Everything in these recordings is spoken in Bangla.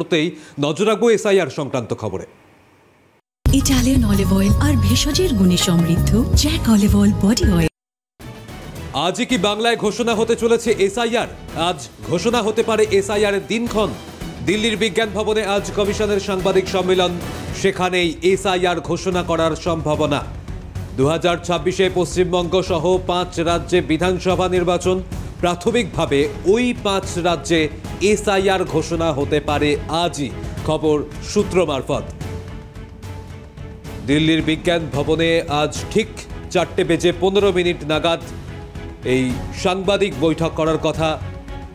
করতেই নজর রাখবো এসআইআর সংক্রান্ত খবরে। ইটালিয়ান অলিভ অয়েল আর ভেষজের গুণে সমৃদ্ধ Jack olive oil body oil. আজই কি বাংলায় ঘোষণা হতে চলেছে এসআইআর? আজ ঘোষণা হতে পারে এসআইআর এর দিনক্ষণ। দিল্লির বিজ্ঞান ভবনে আজ কমিশনের সাংবাদিক সম্মেলন, সেখানেই এসআইআর ঘোষণা করার সম্ভাবনা। 2026-এ পশ্চিমবঙ্গ সহ 5 রাজ্যে বিধানসভা নির্বাচন। প্রাথমিকভাবে ওই 5 রাজ্যে এসআইআর ঘোষণা হতে পারে আজই, খবর সূত্র মারফত। দিল্লির বিজ্ঞান ভবনে আজ ঠিক 4:15 নাগাদ এই সাংবাদিক বৈঠক করার কথা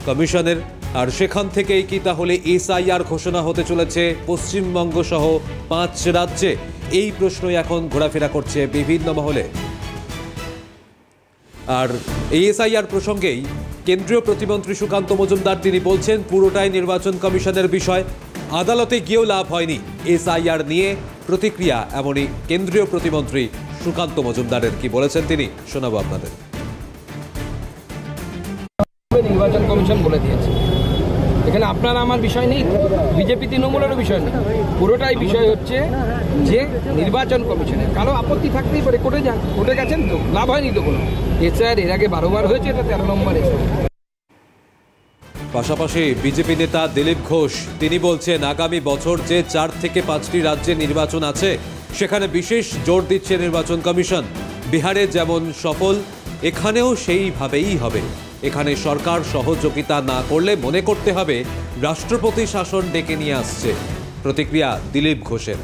কমিশনের। আর সেখান থেকেই কি তাহলে এসআইআর ঘোষণা হতে চলেছে পশ্চিমবঙ্গ সহ 5 রাজ্যে? এই প্রশ্নই এখন ঘোরাফেরা করছে বিভিন্ন মহলে। আর এই এসআইআর প্রসঙ্গেই কেন্দ্রীয় প্রতিমন্ত্রী সুকান্ত মজুমদার তিনি বলছেন, পুরোটাই নির্বাচন কমিশনের বিষয়, আদালতে গিয়েও লাভ হয়নি। এসআইআর নিয়ে প্রতিক্রিয়া এমনই কেন্দ্রীয় প্রতিমন্ত্রী সুকান্ত মজুমদারের, কি বলেছেন তিনি শোনাবো আপনাদের। নির্বাচন কমিশন বলে দিয়েছে, এখানে আপনার আমার বিষয় নেই, বিজেপি তৃণমূলেরও বিষয় নেই, পুরোটাই বিষয় হচ্ছে যে নির্বাচন কমিশনের। কারো আপত্তি থাকতেই পারে, কোর্টে যান, কোর্টে গেছেন তো, লাভ হয়নি তো কোনো। এসআইআর এর আগে 12 বার হয়েছে, এটা 13 নম্বর এসআইআর। পাশাপাশি বিজেপি নেতা দিলীপ ঘোষ তিনি বলছেন, আগামী বছর যে 4 থেকে 5টি রাজ্যে নির্বাচন আছে সেখানে বিশেষ জোর দিচ্ছে নির্বাচন কমিশন। বিহারে যেমন সফল, এখানেও সেইভাবেই হবে। এখানে সরকার সহযোগিতা না করলে মনে করতে হবে রাষ্ট্রপতি শাসন ডেকে নিয়ে আসছে। প্রতিক্রিয়া দিলীপ ঘোষের।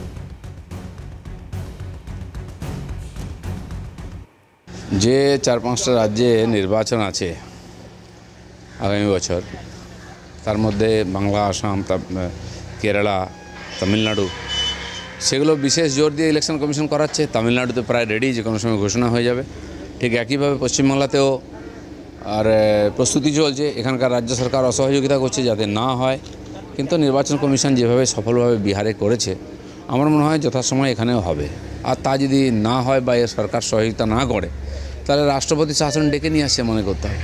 যে 4-5টা রাজ্যে নির্বাচন আছে আগামী বছর, তার মধ্যে বাংলা, আসাম, কেরালা, তামিলনাড়ু, সেগুলো বিশেষ জোর দিয়ে ইলেকশন কমিশন করাচ্ছে। তামিলনাড়ুতে প্রায় রেডি, যে কোনো সময় ঘোষণা হয়ে যাবে। ঠিক একইভাবে পশ্চিমবাংলাতেও আর প্রস্তুতি চলছে। এখানকার রাজ্য সরকার অসহযোগিতা করছে যাতে না হয়, কিন্তু নির্বাচন কমিশন যেভাবে সফলভাবে বিহারে করেছে, আমার মনে হয় যথাসময় এখানেও হবে। আর তা যদি না হয় বা এর সরকার সহযোগিতা না করে, তাহলে রাষ্ট্রপতি শাসন ডেকে নিয়ে আসছে মনে করতে হবে।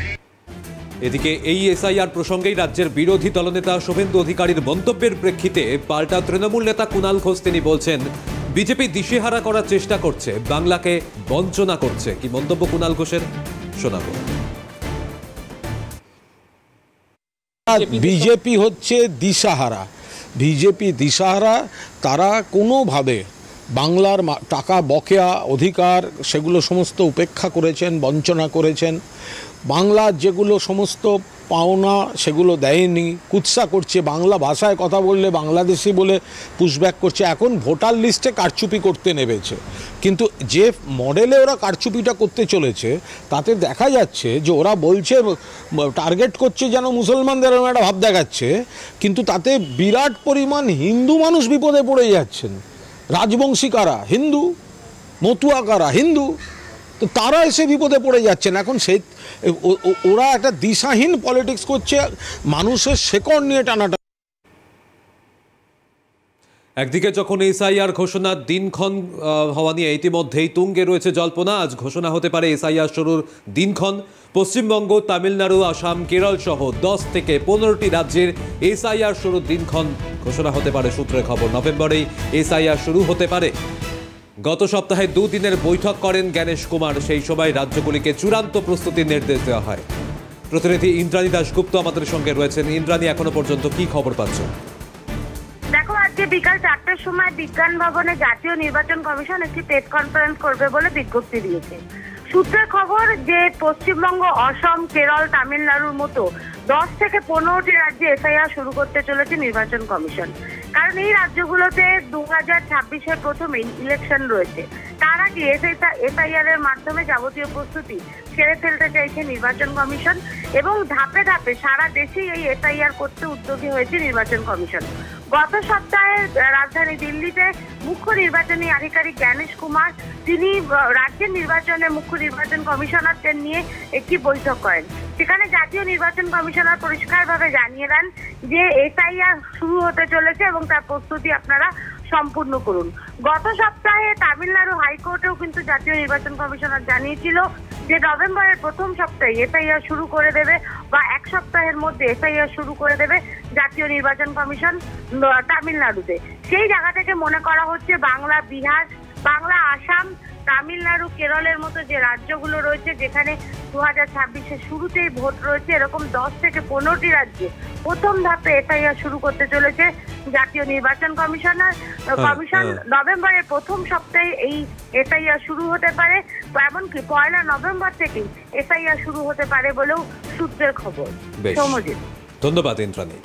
এদিকে এই এসআইআর প্রসঙ্গেই রাজ্যের বিরোধী দলনেতা শুভেন্দু অধিকারীর মন্তব্যের প্রেক্ষিতে পাল্টা তৃণমূল নেতা কুণাল ঘোষ তিনি বলছেন, বিজেপি দিশেহারা করার চেষ্টা করছে, বাংলাকে বঞ্চনা করছে। কি মন্তব্য কুণাল ঘোষের, শোনাবো। বিজেপি হচ্ছে দিশাহারা, বিজেপি দিশাহারা। তারা কোনোভাবে বাংলার টাকা, বকেয়া, অধিকার সেগুলো সমস্ত উপেক্ষা করেছেন, বঞ্চনা করেছেন। বাংলার যেগুলো সমস্ত পাওনা সেগুলো দেয়নি, কুৎসা করছে। বাংলা ভাষায় কথা বললে বাংলাদেশি বলে পুশব্যাক করছে। এখন ভোটার লিস্টে কারচুপি করতে নেমেছে, কিন্তু যে মডেলে ওরা কারচুপিটা করতে চলেছে তাতে দেখা যাচ্ছে যে ওরা বলছে, টার্গেট করছে যেন মুসলমানদের একটা ভাব দেখাচ্ছে, কিন্তু তাতে বিরাট পরিমাণ হিন্দু মানুষ বিপদে পড়ে যাচ্ছেন। রাজবংশী কারা হিন্দু, মতুয়া কারা হিন্দু, তো তারা এসে বিপদে পড়ে যাচ্ছেন। এখন সেই ওরা একটা দিশাহীন পলিটিক্স করছে, মানুষের শেকড় নিয়ে টানাটা। একদিকে যখন এসআইআর ঘোষণার দিনক্ষণ হওয়া নিয়ে ইতিমধ্যেই তুঙ্গে রয়েছে জল্পনা, আজ ঘোষণা হতে পারে এসআইআর শুরুর দিনক্ষণ। পশ্চিমবঙ্গ, তামিলনাড়ু, আসাম, কেরল সহ 10 থেকে 15টি রাজ্যের এসআইআর শুরুর দিনক্ষণ ঘোষণা হতে পারে। সূত্রের খবর, নভেম্বরেই এসআইআর শুরু হতে পারে। গত সপ্তাহে 2 দিনের বৈঠক করেন জ্ঞানেশ কুমার, সেই সময় রাজ্যগুলিকে চূড়ান্ত প্রস্তুতির নির্দেশ দেওয়া হয়। প্রতিনিধি ইন্দ্রাণী দাশগুপ্ত আমাদের সঙ্গে রয়েছেন। ইন্দ্রাণী, এখনো পর্যন্ত কি খবর পাচ্ছ? দেখো, আজকে বিকাল 4টার সময় বিজ্ঞান ভবনে জাতীয় নির্বাচন কমিশন একটি প্রেস কনফারেন্স করবে বলে বিজ্ঞপ্তি দিয়েছে। সূত্রের খবর যে পশ্চিমবঙ্গ, অসম, কেরল, তামিলনাড়ুর মতো 10 থেকে 15টি রাজ্যে এসআইআর শুরু করতে চলেছে নির্বাচন কমিশন। কারণ এই রাজ্যগুলোতে 2026-এর প্রথমেই ইলেকশন রয়েছে। তার আগে এসআইআর এর মাধ্যমে যাবতীয় প্রস্তুতি সেরে ফেলতে চাইছে নির্বাচন কমিশন, এবং ধাপে ধাপে সারা দেশেই এই এসআইআর করতে উদ্যোগী হয়েছে নির্বাচন কমিশন। গত সপ্তাহে রাজধানী দিল্লিতে মুখ্য নির্বাচনী আধিকারিক জ্ঞানেশ কুমার তিনি রাজ্যের নির্বাচনে মুখ্য নির্বাচন কমিশনারদের নিয়ে একটি বৈঠক করেন। সেখানে জাতীয় নির্বাচন কমিশনার পরিষ্কারভাবে জানিয়ে দেন যে এসআইআর শুরু হতে চলেছে এবং তার প্রস্তুতি আপনারা সম্পূর্ণ করুন। গত সপ্তাহে তামিলনাড়ু হাইকোর্টেও কিন্তু জাতীয় নির্বাচন কমিশনার জানিয়েছিল যে নভেম্বরের প্রথম সপ্তাহে এসআইআর শুরু করে দেবে বা এক সপ্তাহের মধ্যে এসআইআর শুরু করে দেবে জাতীয় নির্বাচন কমিশন তামিলনাড়ুতে। সেই জায়গা থেকে মনে করা হচ্ছে বাংলা, বিহার, বাংলা, আসাম, তামিলনাড়ু, কেরলের মতো যে রাজ্যগুলো রয়েছে যেখানে 2026-এর শুরুতেই ভোট রয়েছে, এরকম 10 থেকে 15টি রাজ্যে প্রথম ধাপে এসআইআর শুরু করতে চলেছে জাতীয় নির্বাচন কমিশন। নভেম্বরের প্রথম সপ্তাহে এই এসআইআর শুরু হতে পারে, এমনকি 1 নভেম্বর থেকেই এসআইআর শুরু হতে পারে বলেও সূত্রের খবর। বেশ, সৌম্যজিৎ, ধন্যবাদ ইন্দ্রাণী।